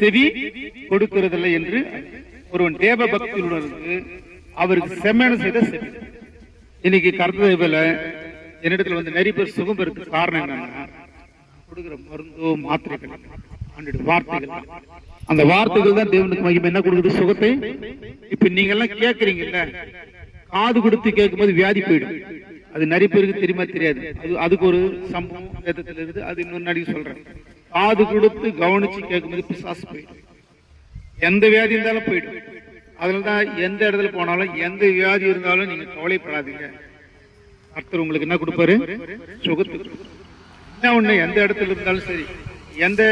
செவி கொடுக்கிறதில்லை என்று ஒருவன் தேவ பக்தியுடன் அவருக்கு செம்மன செய்த செவி. இன்னைக்கு கர்த்ததேவல என்னிடத்துல வந்து நிறைய பேர் சுகம் பெறதுக்கு காரணம் என்னன்னா கொடுக்கிற மருந்தோ மாத்திரைகள் வார்த்தைகள். அந்த வார்த்தைகள் தான் தேவனுக்கு மகிமை என்ன கொடுக்குது? சுகத்தை. இப்ப நீங்க எல்லாம் கேட்கறீங்கல்ல, காது கொடுத்து கேட்கும் போது வியாதி போயிடும். அது நிறைய பேருக்கு தெரியுமா தெரியாது. அதுக்கு ஒரு சம்பவம் வேதத்துல இருந்து அது இன்னொரு நடிகை சொல்றேன். காது கொடுத்து கவனிச்சு கேட்கும்போது பிசாசு போயிடும். எந்த வியாதி இருந்தாலும் போயிடும். அதுலதான் எந்த இடத்துல போனாலும் எந்த வியாதி இருந்தாலும் நீங்க கவலைப்படாதீங்க. கர்த்தர் உங்களுக்கு என்ன கொடுப்பாரு? சுகத்துக்கு. என்ன ஒண்ணு, எந்த இடத்துல இருந்தாலும் சரி, எந்த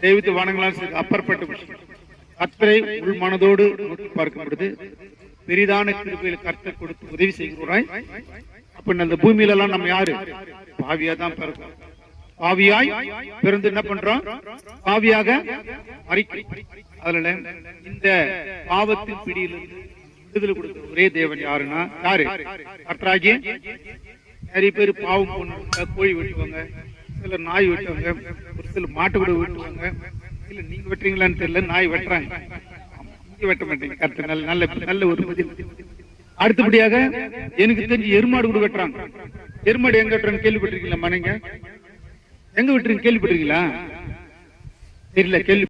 தெய்வத்தை வணங்களாலும் சரி, அப்பாற்பட்ட விஷயம். கர்த்தரை உள் மனதோடு நோக்கி பார்க்கும் பொழுது பெரிதான கிருபையில் கர்த்தர் கொடுத்து உதவி செய்கிறாய். அப்ப அந்த பூமியில எல்லாம் நம்ம யாரு? பாவியா தான் பிறக்கும். பாவியாய் பிறந்து என்ன பண்றோம்? பாவியாக மறிக்கிறோம். அதுல இந்த பாவத்தின் பிடியிலிருந்து விடுதலை கொடுக்கிற ஒரே தேவன் யாருன்னா யாரு? கர்த்தராகிய. நிறைய பேர் பாவம் பொண்ணு கோழி வெட்டுவாங்க, சில நாய் வெட்டுவாங்க, ஒரு சில மாட்டு கூட வெட்டுவாங்க. இல்ல நீங்க வெட்டுறீங்களான்னு தெரியல, நாய் வெட்டுறாங்க, நீங்க வெட்ட மாட்டீங்க. கர்த்தர் நல்ல நல்ல ஒரு பதில். அடுத்தபடியாக எனக்கு தெரிஞ்சு எருமாடு கூட வெட்டுறாங்க. எருமாடு எங்க வெட்டுறாங்க கேள்விப்பட்டிருக்கீங்களா? மனைங்க எங்க வெட்டுறீங்க கேள்விப்பட்டிருக்கீங்களா? தெரியல, கேள்வி